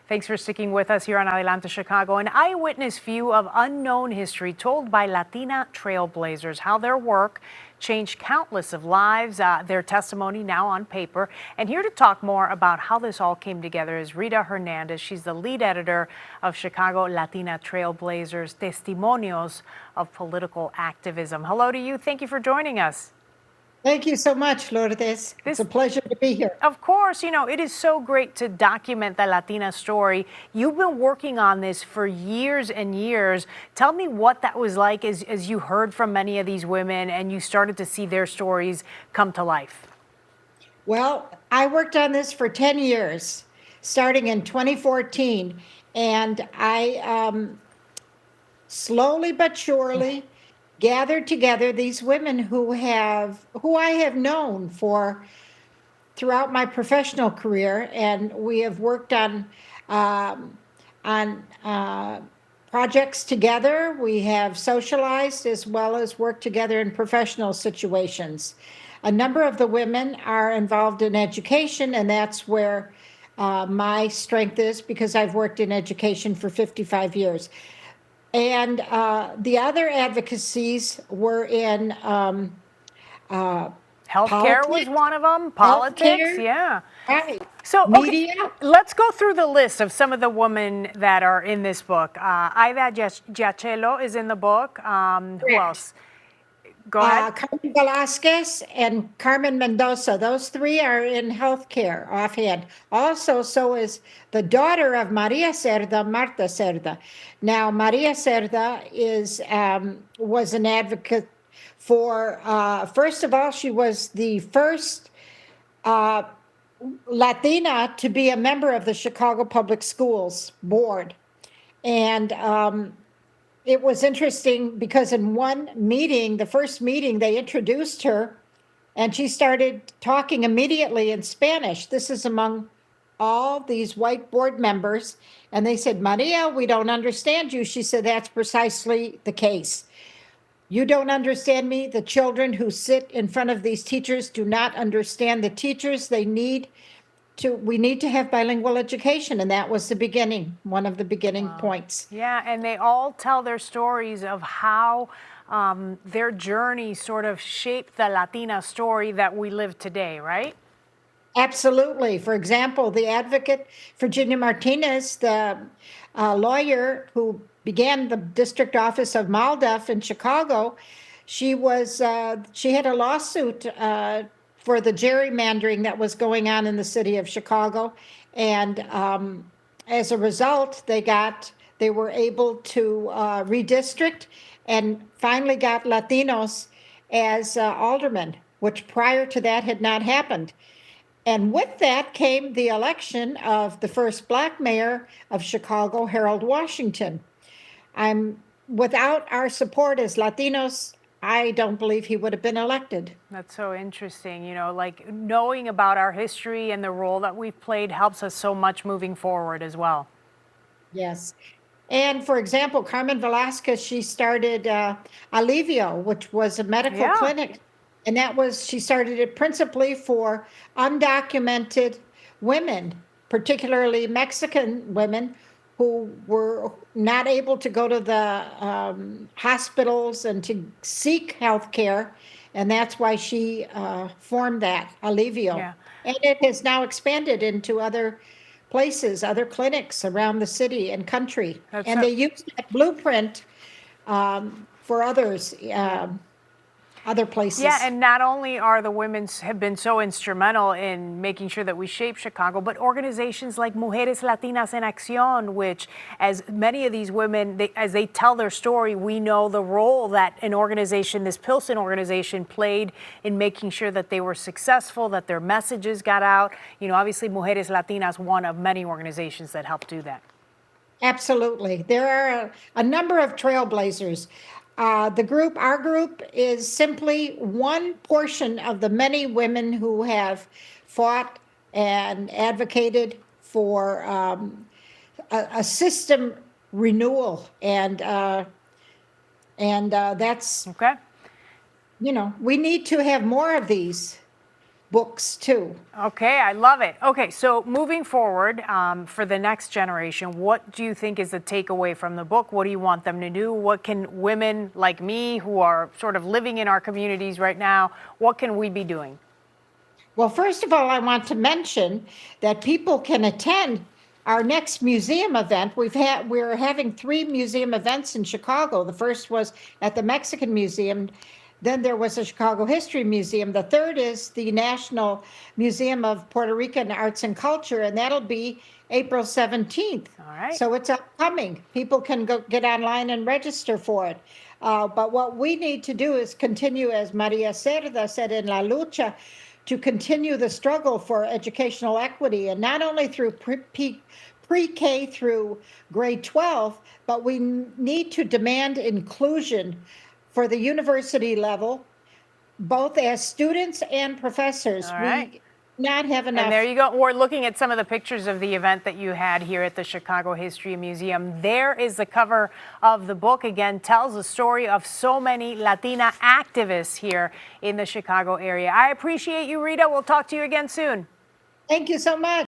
Thanks for sticking with us here on Adelante Chicago. An eyewitness view of unknown history told by Latina Trailblazers, how their work changed countless of lives, their testimony now on paper. And here to talk more about how this all came together is Rita Hernández. She's the lead editor of Chicago Latina Trailblazers, Testimonios of Political Activism. Hello to you. Thank you for joining us. Thank you so much, Lourdes. It's a pleasure to be here. Of course, it is so great to document the Latina story. You've been working on this for years and years. Tell me what that was like as you heard from many of these women and you started to see their stories come to life. Well, I worked on this for 10 years, starting in 2014, and I slowly but surely gathered together these women who I have known for throughout my professional career, and we have worked on projects together. We have socialized as well as worked together in professional situations. A number of the women are involved in education, and that's where my strength is, because I've worked in education for 55 years. And the other advocacies were in healthcare was one of them. Politics, yeah. Right. So, media. Let's go through the list of some of the women that are in this book. Aida Giachello is in the book. Who else? Go ahead. Carmen Velasquez and Carmen Mendoza. Those three are in healthcare offhand. Also, so is the daughter of Maria Cerda, Marta Cerda. Now, Maria Cerda was an advocate for, first of all, she was the first Latina to be a member of the Chicago Public Schools Board. And it was interesting because in one meeting, the first meeting, they introduced her and she started talking immediately in Spanish. This is among all these white board members. And they said, "Maria, we don't understand you." She said, "That's precisely the case. You don't understand me. The children who sit in front of these teachers do not understand the teachers. We need to have bilingual education." And that was the beginning, one of the beginning points. Yeah, and they all tell their stories of how their journey sort of shaped the Latina story that we live today, right? Absolutely. For example, the advocate Virginia Martinez, the lawyer who began the district office of MALDEF in Chicago, she had a lawsuit for the gerrymandering that was going on in the city of Chicago. And as a result, they were able to redistrict and finally got Latinos as aldermen, which prior to that had not happened. And with that came the election of the first Black mayor of Chicago, Harold Washington. Without our support as Latinos, I don't believe he would have been elected. That's so interesting. Like knowing about our history and the role that we've played helps us so much moving forward as well. Yes. And for example, Carmen Velasquez, she started Alivio, which was a medical clinic. And she started it principally for undocumented women, particularly Mexican women who were not able to go to the hospitals and to seek health care. And that's why she formed that, Alivio. Yeah. And it has now expanded into other places, other clinics around the city and country. They use that blueprint for other places. Yeah, and not only are the women have been so instrumental in making sure that we shape Chicago, but organizations like Mujeres Latinas en Acción, which, as many of these women, as they tell their story, we know the role that this Pilsen organization played in making sure that they were successful, that their messages got out. Obviously Mujeres Latinas, one of many organizations that helped do that. Absolutely. There are a number of trailblazers. Our group is simply one portion of the many women who have fought and advocated for a system renewal, and that's okay. We need to have more of these books too. Okay, I love it. Okay, so moving forward for the next generation, what do you think is the takeaway from the book? What do you want them to do? What can women like me who are sort of living in our communities right now, what can we be doing? Well, first of all, I want to mention that people can attend our next museum event. We're having 3 museum events in Chicago. The first was at the Mexican Museum. Then there was a Chicago History Museum. The third is the National Museum of Puerto Rican Arts and Culture, and that'll be April 17th. All right. So it's upcoming. People can go get online and register for it. But what we need to do is continue, as Maria Cerda said in La Lucha, to continue the struggle for educational equity, and not only through pre-K through grade 12, but we need to demand inclusion for the university level, both as students and professors. All right. We not have enough. And there you go. We're looking at some of the pictures of the event that you had here at the Chicago History Museum. There is the cover of the book. Again, tells the story of so many Latina activists here in the Chicago area. I appreciate you, Rita. We'll talk to you again soon. Thank you so much.